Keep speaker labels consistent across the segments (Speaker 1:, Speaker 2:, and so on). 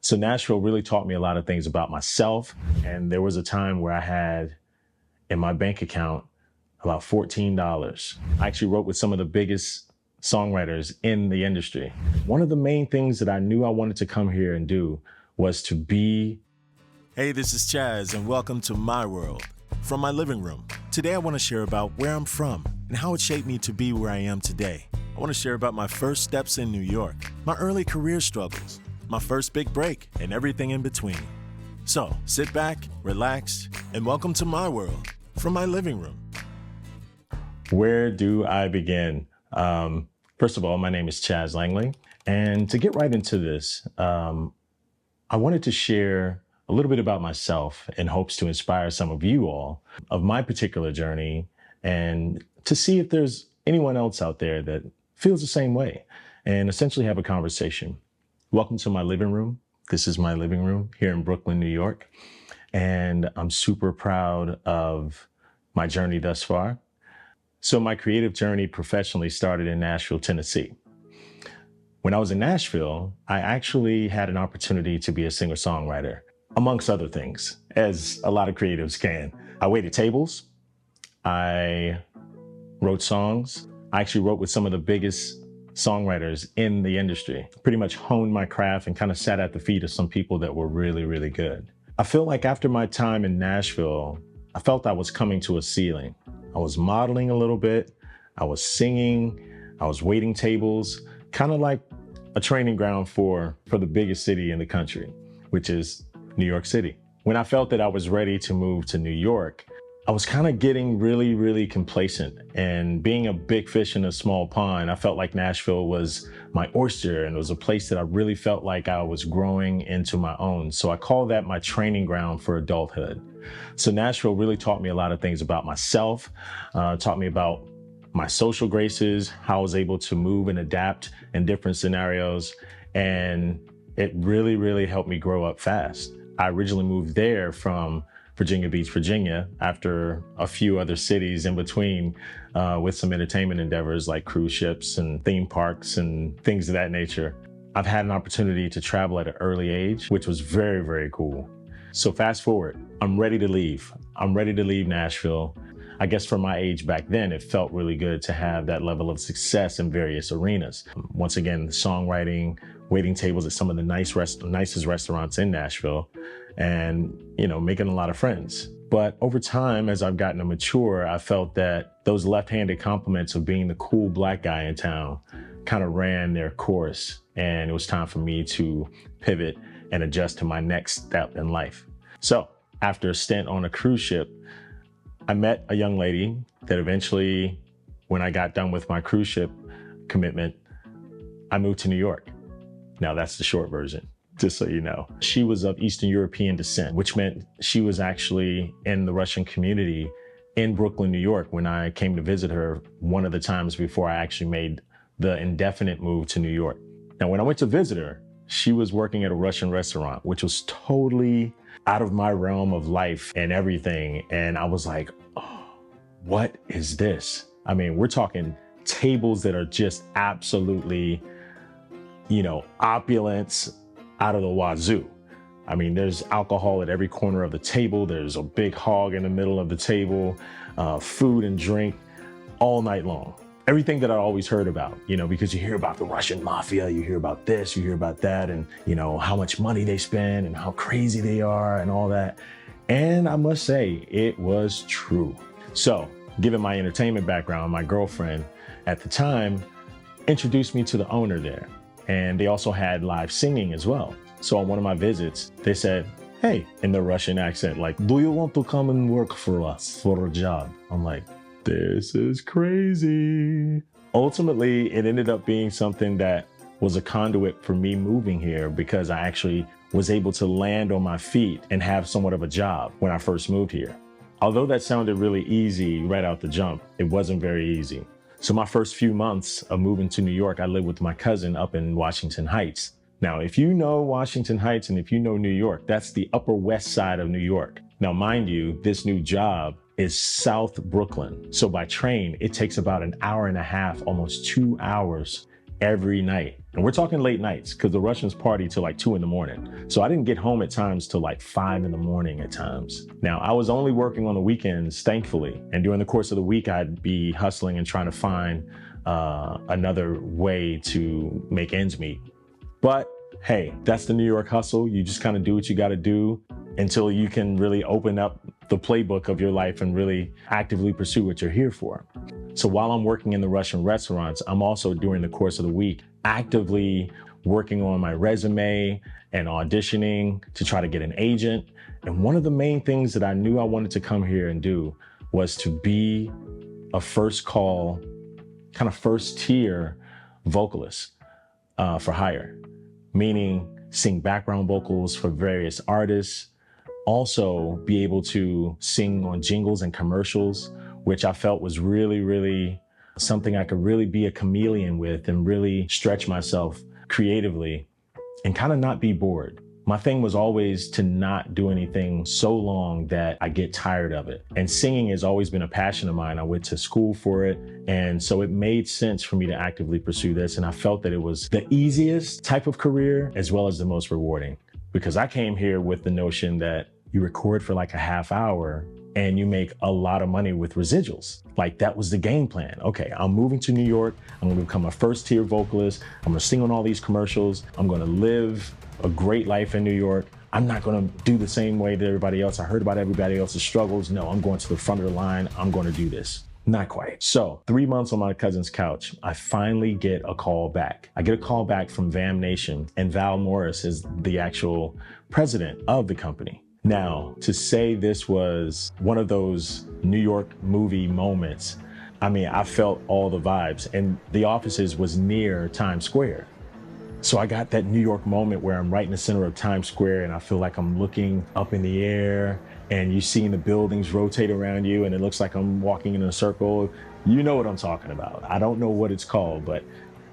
Speaker 1: So Nashville really taught me a lot of things about myself. And there was a time where I had in my bank account about $14. I actually wrote with some of the biggest songwriters in the industry. One of the main things that I knew I wanted to come here and do was to be.
Speaker 2: Hey, this is Chaz, and welcome to my world from my living room. Today I want to share about where I'm from and how it shaped me to be where I am today. I want to share about my first steps in New York, my early career struggles, my first big break, and everything in between. So sit back, relax, and welcome to my world from my living room.
Speaker 1: Where do I begin? First of all, my name is Chaz Langley. And to get right into this, I wanted to share a little bit about myself in hopes to inspire some of you all of my particular journey and to see if there's anyone else out there that feels the same way and essentially have a conversation. Welcome to my living room. This is my living room here in Brooklyn, New York. And I'm super proud of my journey thus far. So my creative journey professionally started in Nashville, Tennessee. When I was in Nashville, I actually had an opportunity to be a singer-songwriter, amongst other things, as a lot of creatives can. I waited tables. I wrote songs. I actually wrote with some of the biggest songwriters in the industry. Pretty much honed my craft and kind of sat at the feet of some people that were really, really good. I feel like after my time in Nashville, I felt I was coming to a ceiling. I was modeling a little bit. I was singing. I was waiting tables, kind of like a training ground for the biggest city in the country, which is New York City. When I felt that I was ready to move to New York, I was kind of getting really, really complacent, and being a big fish in a small pond, I felt like Nashville was my oyster, and it was a place that I really felt like I was growing into my own. So I call that my training ground for adulthood. So Nashville really taught me a lot of things about myself, taught me about my social graces, how I was able to move and adapt in different scenarios, and it really, really helped me grow up fast. I originally moved there from Virginia Beach, Virginia, after a few other cities in between with some entertainment endeavors like cruise ships and theme parks and things of that nature. I've had an opportunity to travel at an early age, which was very, very cool. So fast forward, I'm ready to leave. I'm ready to leave Nashville. I guess for my age back then, it felt really good to have that level of success in various arenas. Once again, songwriting, waiting tables at some of the nicest restaurants in Nashville, and, making a lot of friends. But over time, as I've gotten to mature, I felt that those left-handed compliments of being the cool black guy in town kind of ran their course. And it was time for me to pivot and adjust to my next step in life. So after a stint on a cruise ship, I met a young lady that eventually, when I got done with my cruise ship commitment, I moved to New York. Now that's the short version, just so you know. She was of Eastern European descent, which meant she was actually in the Russian community in Brooklyn, New York, when I came to visit her one of the times before I actually made the indefinite move to New York. Now, when I went to visit her, she was working at a Russian restaurant, which was totally out of my realm of life and everything. And I was like, oh, what is this? I mean, we're talking tables that are just absolutely, opulence out of the wazoo. I mean, there's alcohol at every corner of the table. There's a big hog in the middle of the table, food and drink all night long. Everything that I always heard about, because you hear about the Russian mafia, you hear about this, you hear about that, and, how much money they spend and how crazy they are and all that. And I must say, it was true. So, given my entertainment background, my girlfriend at the time introduced me to the owner there. And they also had live singing as well. So on one of my visits, they said, hey, in the Russian accent, like, do you want to come and work for us for a job? I'm like, this is crazy. Ultimately, it ended up being something that was a conduit for me moving here, because I actually was able to land on my feet and have somewhat of a job when I first moved here. Although that sounded really easy right out the jump, it wasn't very easy. So my first few months of moving to New York, I lived with my cousin up in Washington Heights. Now, if you know Washington Heights and if you know New York, that's the Upper West Side of New York. Now, mind you, this new job is South Brooklyn. So by train, it takes about an hour and a half, almost 2 hours every night And we're talking late nights because the Russians party till like 2 a.m. So I didn't get home at times till like 5 a.m. at times. Now, I was only working on the weekends, thankfully. And during the course of the week, I'd be hustling and trying to find another way to make ends meet. But hey, that's the New York hustle. You just kind of do what you got to do until you can really open up the playbook of your life and really actively pursue what you're here for. So while I'm working in the Russian restaurants, I'm also during the course of the week actively working on my resume and auditioning to try to get an agent. And one of the main things that I knew I wanted to come here and do was to be a first call, kind of first tier vocalist for hire, meaning sing background vocals for various artists, also be able to sing on jingles and commercials, which I felt was really, really something I could really be a chameleon with and really stretch myself creatively and kind of not be bored. My thing was always to not do anything so long that I get tired of it. And singing has always been a passion of mine. I went to school for it. And so it made sense for me to actively pursue this. And I felt that it was the easiest type of career as well as the most rewarding, because I came here with the notion that you record for like a half hour and you make a lot of money with residuals. Like that was the game plan. Okay, I'm moving to New York. I'm gonna become a first tier vocalist. I'm gonna sing on all these commercials. I'm gonna live a great life in New York. I'm not gonna do the same way that everybody else. I heard about everybody else's struggles. No, I'm going to the front of the line. I'm gonna do this. Not quite. So 3 months on my cousin's couch, I finally get a call back. I get a call back from Vam Nation, and Val Morris is the actual president of the company. Now, to say this was one of those New York movie moments, I mean, I felt all the vibes, and the offices was near Times Square. So I got that New York moment where I'm right in the center of Times Square and I feel like I'm looking up in the air and you're seeing the buildings rotate around you and it looks like I'm walking in a circle. You know what I'm talking about. I don't know what it's called, but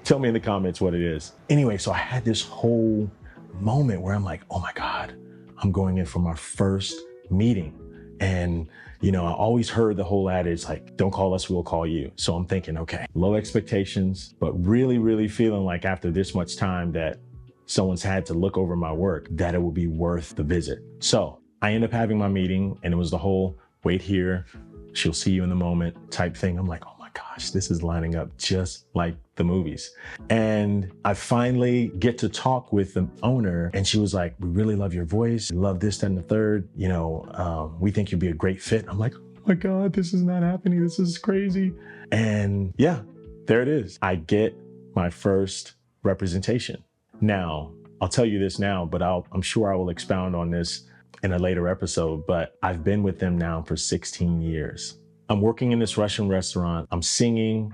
Speaker 1: tell me in the comments what it is. Anyway, so I had this whole moment where I'm like, oh my God, I'm going in for my first meeting. And, you know, I always heard the whole adage, like, don't call us, we'll call you. So I'm thinking, okay, low expectations, but really, really feeling like after this much time that someone's had to look over my work, that it will be worth the visit. So I end up having my meeting and it was the whole wait here, she'll see you in the moment type thing. I'm like, oh my gosh, this is lining up just like the movies. And I finally get to talk with the owner and she was like, we really love your voice. We love this, that, and the third. You know, we think you'd be a great fit. I'm like, oh my God, this is not happening. This is crazy. And yeah, there it is. I get my first representation. Now, I'll tell you this now, but I'm sure I will expound on this in a later episode, but I've been with them now for 16 years. I'm working in this Russian restaurant. I'm singing,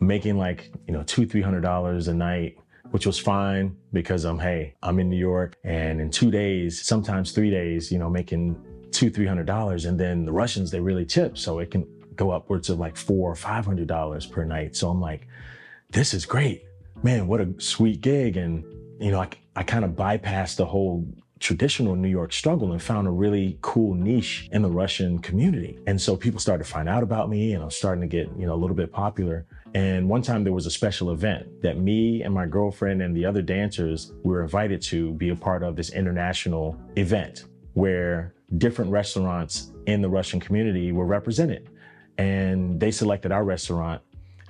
Speaker 1: making like, you know, $200-$300 a night, which was fine because I'm in New York and in 2 days, sometimes 3 days, you know, making $200-$300. And then the Russians, they really tip. So it can go upwards of like $400 or $500 per night. So I'm like, this is great, man, what a sweet gig. And, you know, I kind of bypassed the whole traditional New York struggle and found a really cool niche in the Russian community. And so people started to find out about me and I was starting to get, you know, a little bit popular. And one time there was a special event that me and my girlfriend and the other dancers were invited to be a part of this international event where different restaurants in the Russian community were represented. And they selected our restaurant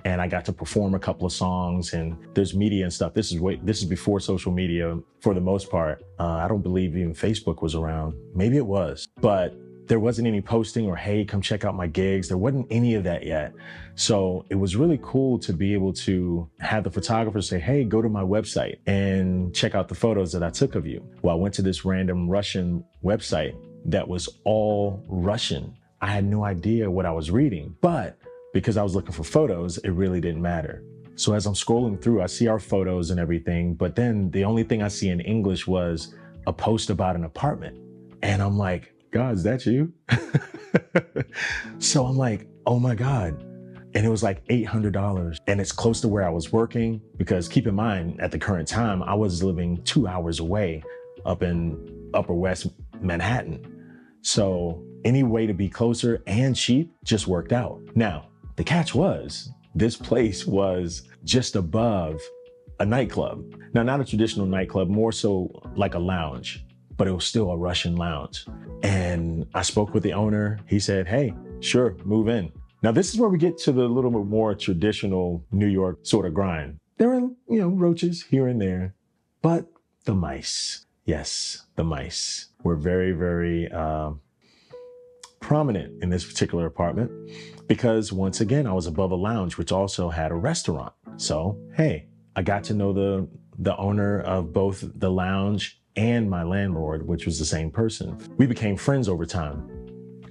Speaker 1: and I got to perform a couple of songs and there's media and stuff. This is before social media for the most part. I don't believe even Facebook was around. Maybe it was, but there wasn't any posting or, hey, come check out my gigs. There wasn't any of that yet. So it was really cool to be able to have the photographer say, hey, go to my website and check out the photos that I took of you. Well, I went to this random Russian website that was all Russian. I had no idea what I was reading, but because I was looking for photos, it really didn't matter. So as I'm scrolling through, I see our photos and everything, but then the only thing I see in English was a post about an apartment. And I'm like, God, is that you? So I'm like, oh my God. And it was like $800. And it's close to where I was working because keep in mind, at the current time, I was living 2 hours away up in Upper West Manhattan. So any way to be closer and cheap just worked out. Now, the catch was, this place was just above a nightclub. Now, not a traditional nightclub, more so like a lounge, but it was still a Russian lounge. And I spoke with the owner. He said, hey, sure, move in. Now, this is where we get to the little bit more traditional New York sort of grind. There are, roaches here and there, but the mice, yes, the mice were very, very prominent in this particular apartment because once again, I was above a lounge, which also had a restaurant. So, hey, I got to know the owner of both the lounge and my landlord, which was the same person. We became friends over time.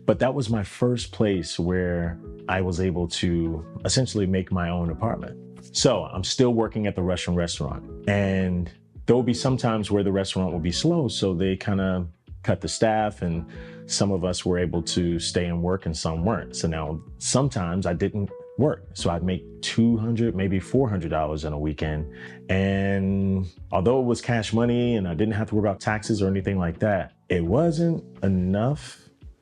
Speaker 1: But that was my first place where I was able to essentially make my own apartment. So I'm still working at the Russian restaurant, and there will be some times where the restaurant will be slow. So they kind of cut the staff, and some of us were able to stay and work and some weren't. So now sometimes I didn't work. So I'd make $200, maybe $400 in a weekend. And although it was cash money and I didn't have to worry about taxes or anything like that, it wasn't enough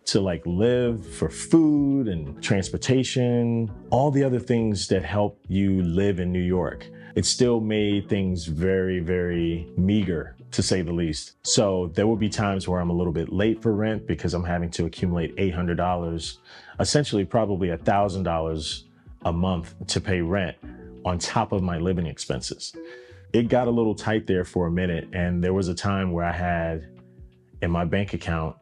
Speaker 1: to live for food and transportation, all the other things that help you live in New York. It still made things very, very meager, to say the least. So there will be times where I'm a little bit late for rent because I'm having to accumulate $800, essentially probably $1,000 a month to pay rent on top of my living expenses. It got a little tight there for a minute, and there was a time where I had in my bank account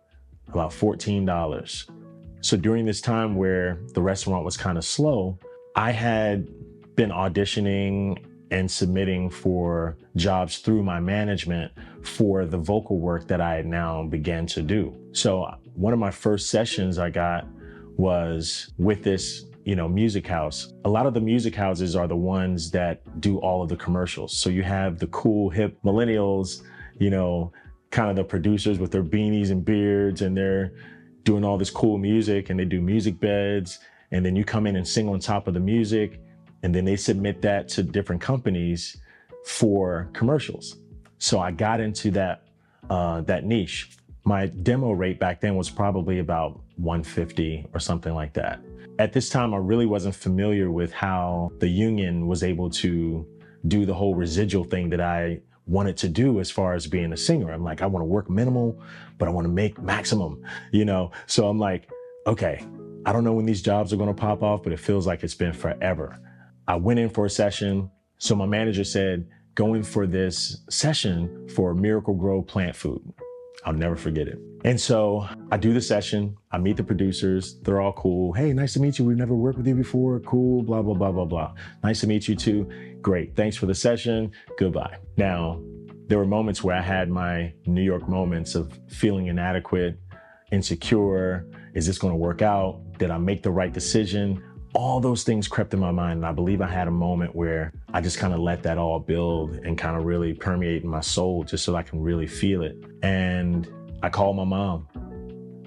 Speaker 1: about $14. So during this time where the restaurant was kind of slow, I had been auditioning and submitting for jobs through my management for the vocal work that I had now began to do. So one of my first sessions I got was with this music house. A lot of the music houses are the ones that do all of the commercials. So you have the cool, hip millennials, kind of the producers with their beanies and beards, and they're doing all this cool music, and they do music beds. And then you come in and sing on top of the music, and then they submit that to different companies for commercials. So I got into that niche. My demo rate back then was probably about $150 or something like that. At this time, I really wasn't familiar with how the union was able to do the whole residual thing that I wanted to do as far as being a singer. I'm like, I want to work minimal, but I want to make maximum, So I'm like, okay, I don't know when these jobs are going to pop off, but it feels like it's been forever. I went in for a session. So my manager said, go in for this session for Miracle Grow plant food. I'll never forget it. And so I do the session, I meet the producers, they're all cool. Hey, nice to meet you. We've never worked with you before. Cool, blah, blah, blah, blah, blah. Nice to meet you too. Great, thanks for the session, goodbye. Now, there were moments where I had my New York moments of feeling inadequate, insecure. Is this gonna work out? Did I make the right decision? All those things crept in my mind. And I believe I had a moment where I just kind of let that all build and kind of really permeate in my soul just so I can really feel it. And I called my mom.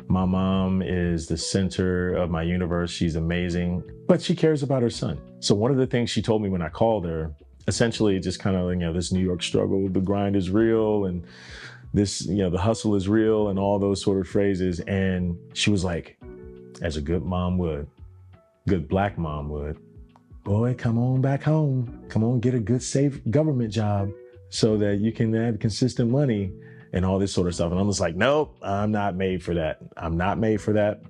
Speaker 1: My mom is the center of my universe. She's amazing, but she cares about her son. So one of the things she told me when I called her, essentially just kind of, this New York struggle, the grind is real, and this, the hustle is real, and all those sort of phrases. And she was like, as a good mom would, good Black mom would, boy, come on back home. Come on, get a good, safe government job so that you can have consistent money and all this sort of stuff. And I'm just like, nope, I'm not made for that. I'm not made for that.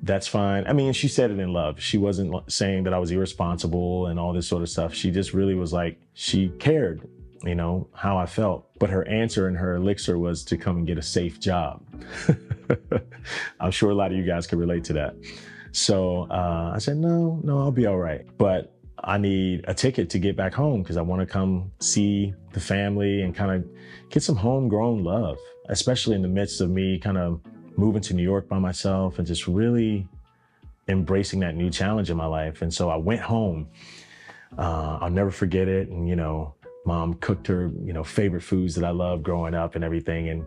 Speaker 1: That's fine. I mean, she said it in love. She wasn't saying that I was irresponsible and all this sort of stuff. She just really was like, she cared, how I felt. But her answer and her elixir was to come and get a safe job. I'm sure a lot of you guys could relate to that. So I said, no, I'll be all right. But I need a ticket to get back home because I want to come see the family and kind of get some homegrown love, especially in the midst of me kind of moving to New York by myself and just really embracing that new challenge in my life. And so I went home. I'll never forget it. And, mom cooked her, favorite foods that I loved growing up and everything. And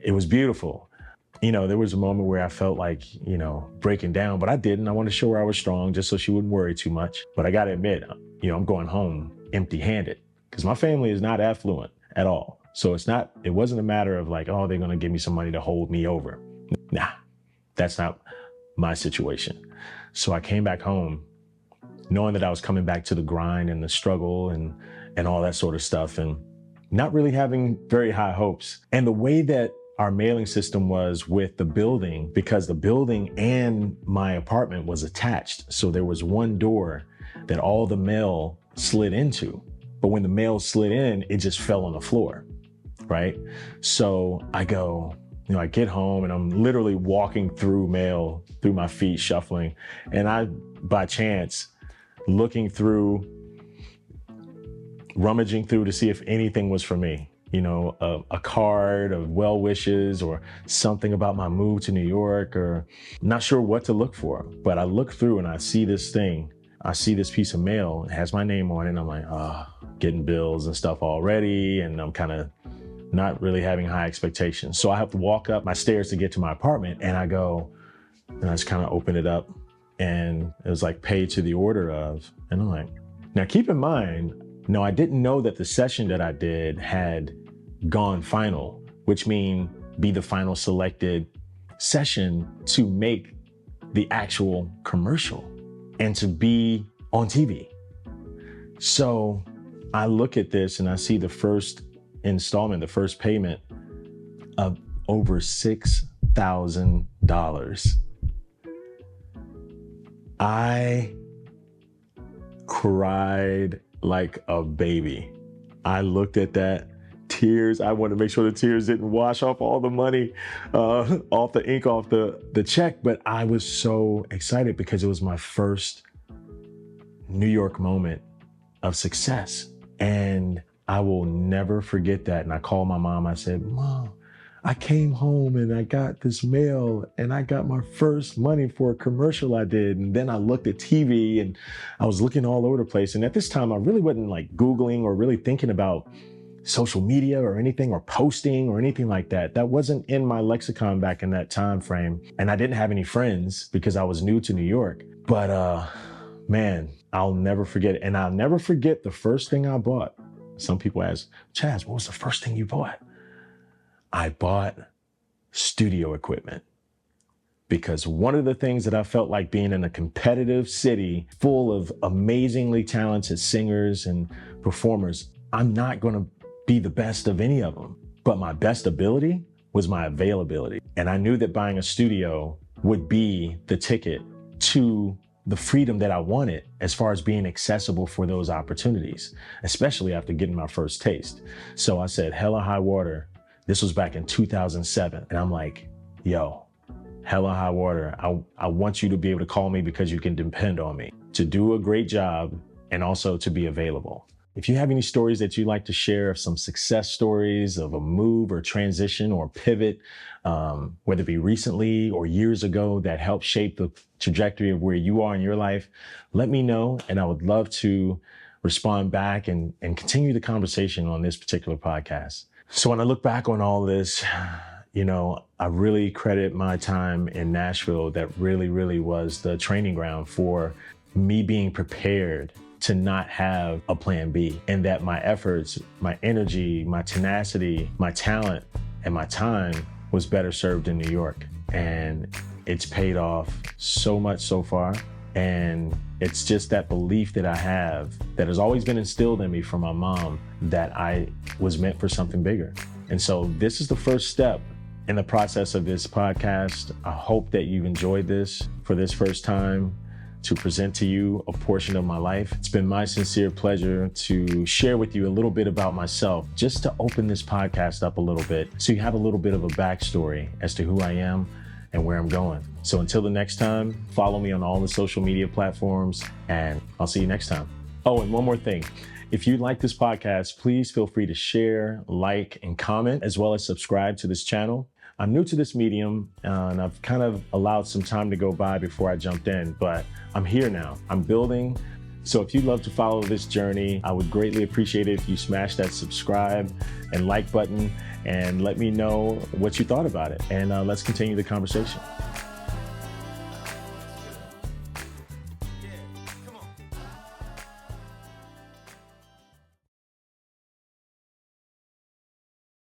Speaker 1: it was beautiful. There was a moment where I felt like, breaking down, but I didn't. I wanted to show her I was strong just so she wouldn't worry too much. But I got to admit, I'm going home empty-handed because my family is not affluent at all. So it wasn't a matter of like, oh, they're going to give me some money to hold me over. Nah, that's not my situation. So I came back home knowing that I was coming back to the grind and the struggle and and all that sort of stuff, and not really having very high hopes. And the way that our mailing system was with the building, because the building and my apartment was attached. So there was one door that all the mail slid into. But when the mail slid in, it just fell on the floor, right? So I go, I get home and I'm literally walking through mail, through my feet, shuffling. And I, by chance, looking through, rummaging through to see if anything was for me. A card of well wishes or something about my move to New York, or not sure what to look for. But I look through and I see this thing. I see this piece of mail. It has my name on it. And I'm like, getting bills and stuff already. And I'm kind of not really having high expectations. So I have to walk up my stairs to get to my apartment. And I go, and I just kind of open it up. And it was like paid to the order of. And I'm like, now keep in mind, no, I didn't know that the session that I did had gone final, which means be the final selected session to make the actual commercial and to be on TV. So I look at this and I see the first installment, the first payment of over $6,000. I cried like a baby. I looked at that, tears. I wanted to make sure the tears didn't wash off all the money, off the ink, off the check. But I was so excited because it was my first New York moment of success. And I will never forget that. And I called my mom. I said, Mom, I came home and I got this mail and I got my first money for a commercial I did. And then I looked at TV and I was looking all over the place. And at this time, I really wasn't like Googling or really thinking about social media or anything, or posting or anything like that. That wasn't in my lexicon back in that time frame. And I didn't have any friends because I was new to New York. But man, I'll never forget it. And I'll never forget the first thing I bought. Some people ask, Chaz, what was the first thing you bought? I bought studio equipment, because one of the things that I felt like being in a competitive city full of amazingly talented singers and performers, I'm not going to be the best of any of them, but my best ability was my availability. And I knew that buying a studio would be the ticket to the freedom that I wanted as far as being accessible for those opportunities, especially after getting my first taste. So I said, hella high water. This was back in 2007. And I'm like, yo, hella high water. I want you to be able to call me because you can depend on me to do a great job and also to be available. If you have any stories that you'd like to share of some success stories of a move or transition or pivot, whether it be recently or years ago, that helped shape the trajectory of where you are in your life, let me know. And I would love to respond back and continue the conversation on this particular podcast. So when I look back on all this, I really credit my time in Nashville. That really was the training ground for me being prepared to not have a plan B, and that my efforts, my energy, my tenacity, my talent, and my time was better served in New York. And it's paid off so much so far. And it's just that belief that I have that has always been instilled in me from my mom that I was meant for something bigger. And so this is the first step in the process of this podcast. I hope that you've enjoyed this for this first time to present to you a portion of my life. It's been my sincere pleasure to share with you a little bit about myself, just to open this podcast up a little bit so you have a little bit of a backstory as to who I am and where I'm going. So until the next time, follow me on all the social media platforms, and I'll see you next time. Oh, and one more thing. If you like this podcast, please feel free to share, like, and comment, as well as subscribe to this channel. I'm new to this medium, and I've kind of allowed some time to go by before I jumped in, but I'm here now. I'm building. So if you'd love to follow this journey, I would greatly appreciate it if you smash that subscribe and like button and let me know what you thought about it. And let's continue the conversation.